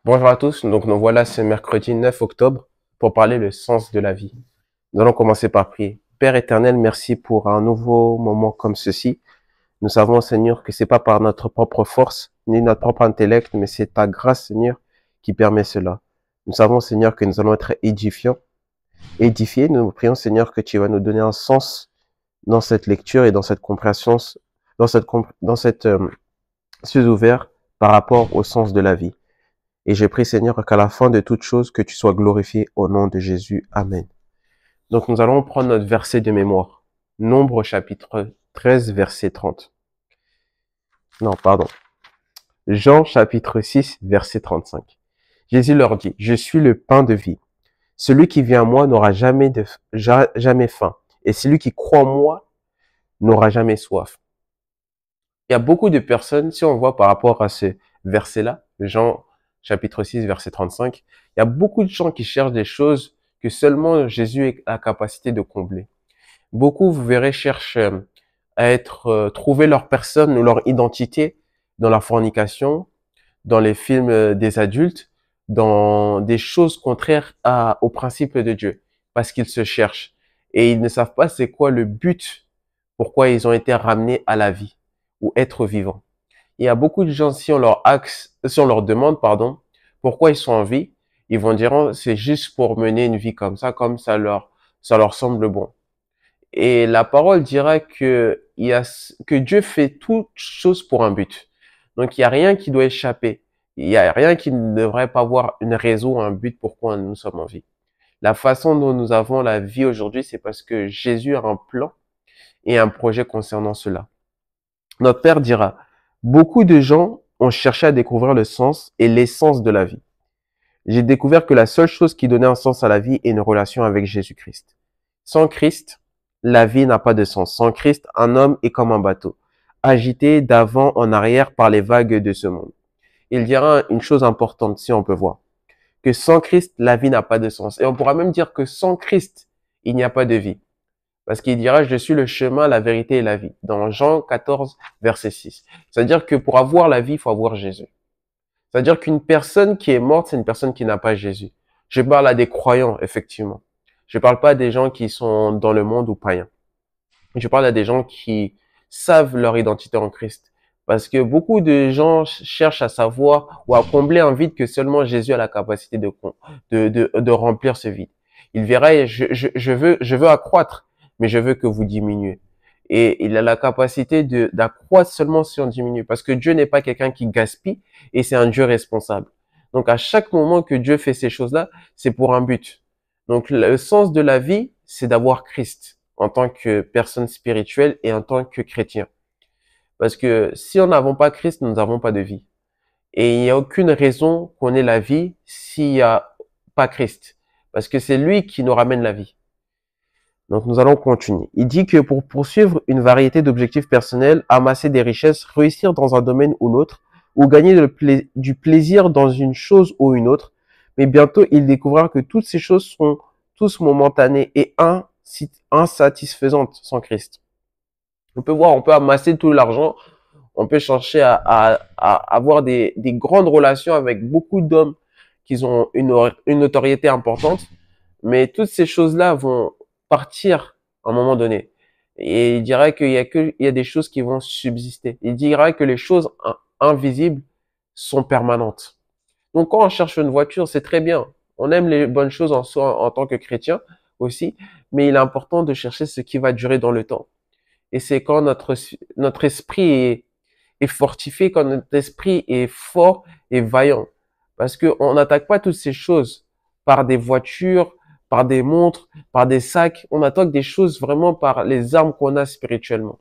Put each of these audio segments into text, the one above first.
Bonjour à tous, donc nous voilà ce mercredi 9 octobre pour parler le sens de la vie. Nous allons commencer par prier. Père éternel, merci pour un nouveau moment comme ceci. Nous savons, Seigneur, que c'est pas par notre propre force, ni notre propre intellect, mais c'est ta grâce, Seigneur, qui permet cela. Nous savons, Seigneur, que nous allons être édifiés. Nous prions, Seigneur, que tu vas nous donner un sens dans cette lecture et dans cette compréhension, dans cette cieux ouvert par rapport au sens de la vie. Et je prie, Seigneur, qu'à la fin de toute chose, que tu sois glorifié au nom de Jésus. Amen. Donc, nous allons prendre notre verset de mémoire. Nombre chapitre 13, verset 30. Non, pardon. Jean chapitre 6, verset 35. Jésus leur dit, je suis le pain de vie. Celui qui vient à moi n'aura jamais faim. Et celui qui croit en moi n'aura jamais soif. Il y a beaucoup de personnes, si on voit par rapport à ce verset-là, Jean chapitre 6, verset 35, il y a beaucoup de gens qui cherchent des choses que seulement Jésus a la capacité de combler. Beaucoup, vous verrez, cherchent trouver leur personne ou leur identité dans la fornication, dans les films des adultes, dans des choses contraires aux principes de Dieu, parce qu'ils se cherchent. Et ils ne savent pas c'est quoi le but, pourquoi ils ont été ramenés à la vie, ou être vivants. Il y a beaucoup de gens, si on leur demande, pourquoi ils sont en vie, ils vont dire, oh, c'est juste pour mener une vie comme ça leur semble bon. Et la parole dira que Dieu fait toutes choses pour un but. Donc, il n'y a rien qui doit échapper. Il n'y a rien qui ne devrait pas avoir une raison, un but pourquoi nous sommes en vie. La façon dont nous avons la vie aujourd'hui, c'est parce que Jésus a un plan et un projet concernant cela. Notre Père dira, beaucoup de gens ont cherché à découvrir le sens et l'essence de la vie. J'ai découvert que la seule chose qui donnait un sens à la vie est une relation avec Jésus-Christ. Sans Christ, la vie n'a pas de sens. Sans Christ, un homme est comme un bateau, agité d'avant en arrière par les vagues de ce monde. Il dira une chose importante, si on peut voir, que sans Christ, la vie n'a pas de sens. Et on pourra même dire que sans Christ, il n'y a pas de vie. Parce qu'il dira, je suis le chemin, la vérité et la vie. Dans Jean 14, verset 6. C'est-à-dire que pour avoir la vie, il faut avoir Jésus. C'est-à-dire qu'une personne qui est morte, c'est une personne qui n'a pas Jésus. Je parle à des croyants, effectivement. Je parle pas à des gens qui sont dans le monde ou païens. Je parle à des gens qui savent leur identité en Christ. Parce que beaucoup de gens cherchent à savoir ou à combler un vide que seulement Jésus a la capacité de remplir ce vide. Il verra, je veux accroître, mais je veux que vous diminuez. Et il a la capacité d'accroître seulement si on diminue. Parce que Dieu n'est pas quelqu'un qui gaspille et c'est un Dieu responsable. Donc à chaque moment que Dieu fait ces choses-là, c'est pour un but. Donc le sens de la vie, c'est d'avoir Christ en tant que personne spirituelle et en tant que chrétien. Parce que si on n'avons pas Christ, nous n'avons pas de vie. Et il n'y a aucune raison qu'on ait la vie s'il n'y a pas Christ. Parce que c'est lui qui nous ramène la vie. Donc nous allons continuer. Il dit que pour poursuivre une variété d'objectifs personnels, amasser des richesses, réussir dans un domaine ou l'autre, ou gagner du plaisir dans une chose ou une autre, mais bientôt il découvrira que toutes ces choses sont tous momentanées et insatisfaisantes sans Christ. On peut voir, on peut amasser tout l'argent, on peut chercher à avoir des grandes relations avec beaucoup d'hommes qui ont une notoriété importante, mais toutes ces choses-là vont partir à un moment donné. Et il dirait qu'il y a des choses qui vont subsister. Il dirait que les choses invisibles sont permanentes. Donc quand on cherche une voiture, c'est très bien. On aime les bonnes choses en soi en tant que chrétien aussi, mais il est important de chercher ce qui va durer dans le temps. Et c'est quand notre esprit est fortifié, quand notre esprit est fort et vaillant. Parce que on n'attaque pas toutes ces choses par des voitures, par des montres, par des sacs. On attaque des choses vraiment par les armes qu'on a spirituellement.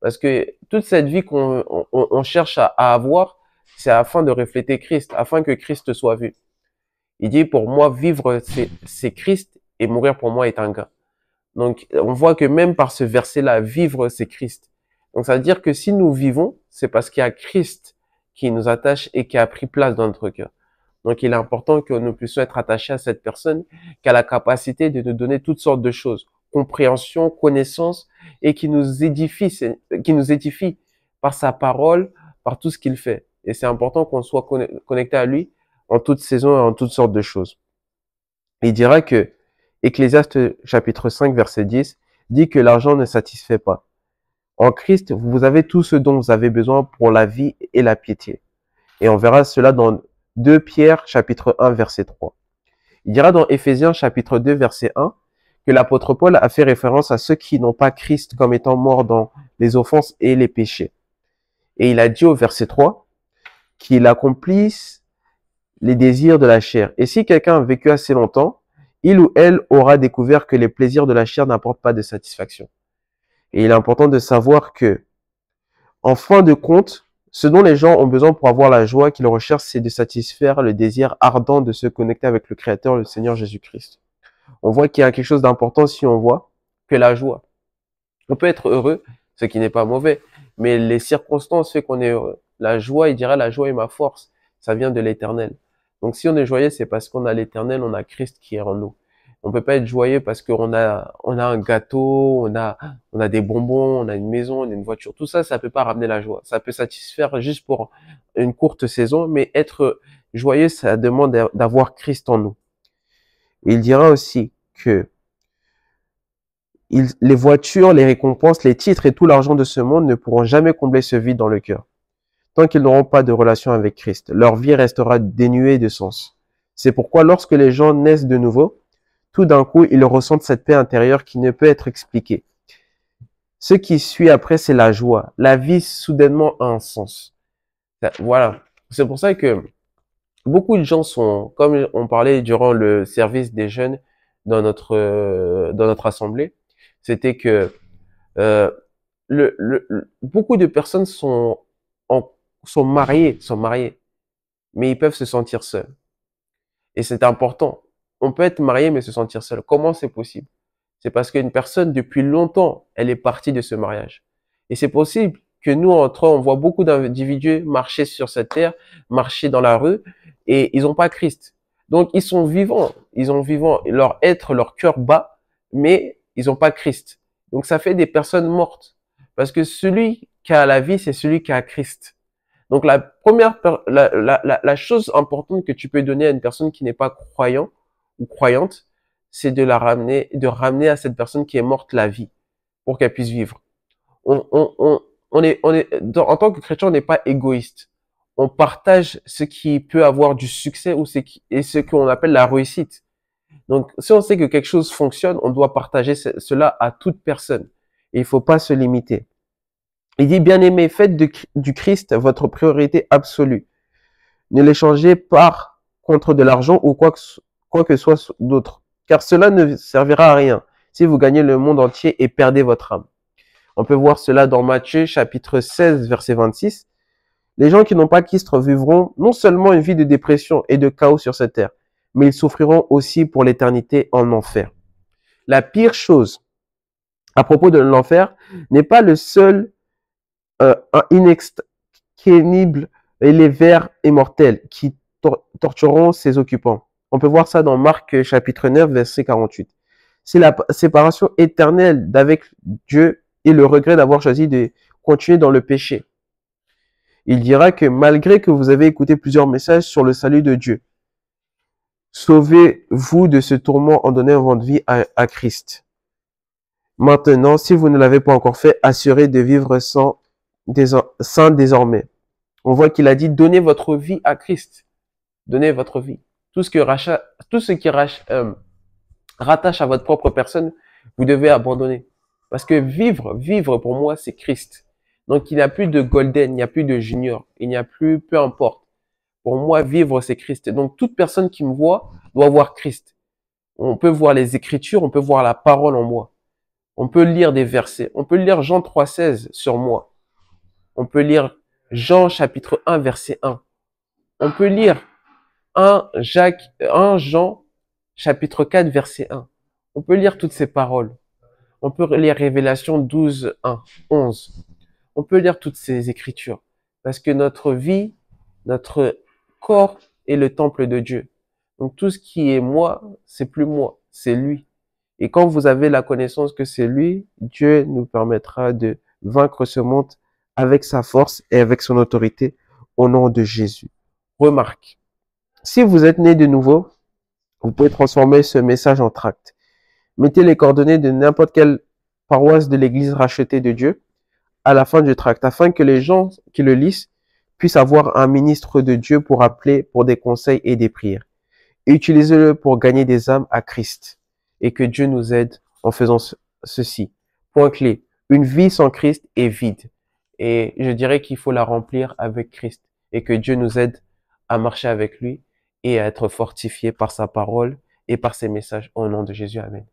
Parce que toute cette vie qu'on cherche à avoir, c'est afin de refléter Christ, afin que Christ soit vu. Il dit, pour moi, vivre, c'est Christ et mourir pour moi est un gain. Donc, on voit que même par ce verset-là, vivre, c'est Christ. Donc, ça veut dire que si nous vivons, c'est parce qu'il y a Christ qui nous attache et qui a pris place dans notre cœur. Donc, il est important que nous puissions être attachés à cette personne qui a la capacité de nous donner toutes sortes de choses, compréhension, connaissance, et qui nous édifie par sa parole, par tout ce qu'il fait. Et c'est important qu'on soit connecté à lui en toute saison et en toutes sortes de choses. Il dira que Ecclésiaste chapitre 5 verset 10 dit que l'argent ne satisfait pas. En Christ, vous avez tout ce dont vous avez besoin pour la vie et la piété. Et on verra cela dans 2 Pierre chapitre 1 verset 3. Il dira dans Éphésiens chapitre 2 verset 1 que l'apôtre Paul a fait référence à ceux qui n'ont pas Christ comme étant morts dans les offenses et les péchés. Et il a dit au verset 3 qu'il accomplisse les désirs de la chair. Et si quelqu'un a vécu assez longtemps, il ou elle aura découvert que les plaisirs de la chair n'apportent pas de satisfaction. Et il est important de savoir que, en fin de compte, ce dont les gens ont besoin pour avoir la joie qu'ils recherchent, c'est de satisfaire le désir ardent de se connecter avec le Créateur, le Seigneur Jésus-Christ. On voit qu'il y a quelque chose d'important si on voit que la joie. On peut être heureux, ce qui n'est pas mauvais, mais les circonstances font qu'on est heureux. La joie, il dira, la joie est ma force. Ça vient de l'Éternel. Donc si on est joyeux, c'est parce qu'on a l'Éternel, on a Christ qui est en nous. On peut pas être joyeux parce qu'on a un gâteau, on a des bonbons, on a une maison, on a une voiture. Tout ça, ça peut pas ramener la joie. Ça peut satisfaire juste pour une courte saison, mais être joyeux, ça demande d'avoir Christ en nous. Il dira aussi que les voitures, les récompenses, les titres et tout l'argent de ce monde ne pourront jamais combler ce vide dans le cœur. Tant qu'ils n'auront pas de relation avec Christ, leur vie restera dénuée de sens. C'est pourquoi lorsque les gens naissent de nouveau, tout d'un coup, ils ressentent cette paix intérieure qui ne peut être expliquée. Ce qui suit après, c'est la joie. La vie, soudainement, a un sens. Voilà. C'est pour ça que beaucoup de gens sont, comme on parlait durant le service des jeunes dans notre assemblée, c'était que beaucoup de personnes sont mariées, mais ils peuvent se sentir seuls. Et c'est important. On peut être marié mais se sentir seul. Comment c'est possible? C'est parce qu'une personne, depuis longtemps, elle est partie de ce mariage. Et c'est possible que nous, entre eux, on voit beaucoup d'individus marcher sur cette terre, marcher dans la rue, et ils n'ont pas Christ. Donc, ils sont vivants. Ils ont vivant leur être, leur cœur bat, mais ils n'ont pas Christ. Donc, ça fait des personnes mortes. Parce que celui qui a la vie, c'est celui qui a Christ. Donc, la chose importante que tu peux donner à une personne qui n'est pas croyant ou croyante, c'est de ramener à cette personne qui est morte la vie pour qu'elle puisse vivre. En tant que chrétien, on n'est pas égoïste. On partage ce qui peut avoir du succès ou ce qu'on appelle la réussite. Donc, si on sait que quelque chose fonctionne, on doit partager cela à toute personne. Et il faut pas se limiter. Il dit, bien-aimés, faites du Christ votre priorité absolue. Ne l'échangez pas contre de l'argent ou quoi que soit d'autre, car cela ne servira à rien si vous gagnez le monde entier et perdez votre âme. On peut voir cela dans Matthieu chapitre 16 verset 26. Les gens qui n'ont pas Christ vivront non seulement une vie de dépression et de chaos sur cette terre, mais ils souffriront aussi pour l'éternité en enfer. La pire chose à propos de l'enfer n'est pas le seul inextinguible et les vers immortels qui tortureront ses occupants. On peut voir ça dans Marc chapitre 9 verset 48. C'est la séparation éternelle d'avec Dieu et le regret d'avoir choisi de continuer dans le péché. Il dira que malgré que vous avez écouté plusieurs messages sur le salut de Dieu, sauvez-vous de ce tourment en donnant votre vie à Christ. Maintenant, si vous ne l'avez pas encore fait, assurez de vivre saint désormais. On voit qu'il a dit, donnez votre vie à Christ. Donnez votre vie. Tout ce qui rattache à votre propre personne, vous devez abandonner. Parce que vivre pour moi, c'est Christ. Donc, il n'y a plus de golden, il n'y a plus de junior, il n'y a plus, peu importe. Pour moi, vivre, c'est Christ. Donc, toute personne qui me voit doit voir Christ. On peut voir les Écritures, on peut voir la parole en moi. On peut lire des versets. On peut lire Jean 3,16 sur moi. On peut lire Jean chapitre 1, verset 1. On peut lire 1 Jean chapitre 4, verset 1. On peut lire toutes ces paroles. On peut lire Révélation 12, 1, 11. On peut lire toutes ces écritures. Parce que notre vie, notre corps est le temple de Dieu. Donc tout ce qui est moi, c'est plus moi, c'est lui. Et quand vous avez la connaissance que c'est lui, Dieu nous permettra de vaincre ce monde avec sa force et avec son autorité au nom de Jésus. Remarque, Si vous êtes né de nouveau, vous pouvez transformer ce message en tract. Mettez les coordonnées de n'importe quelle paroisse de l'église rachetée de Dieu à la fin du tract, afin que les gens qui le lisent puissent avoir un ministre de Dieu pour appeler pour des conseils et des prières. Et utilisez-le pour gagner des âmes à Christ. Et que Dieu nous aide en faisant ceci. Point clé. Une vie sans Christ est vide. Et je dirais qu'il faut la remplir avec Christ. Et que Dieu nous aide à marcher avec lui et à être fortifiés par sa parole et par ses messages. Au nom de Jésus, amen.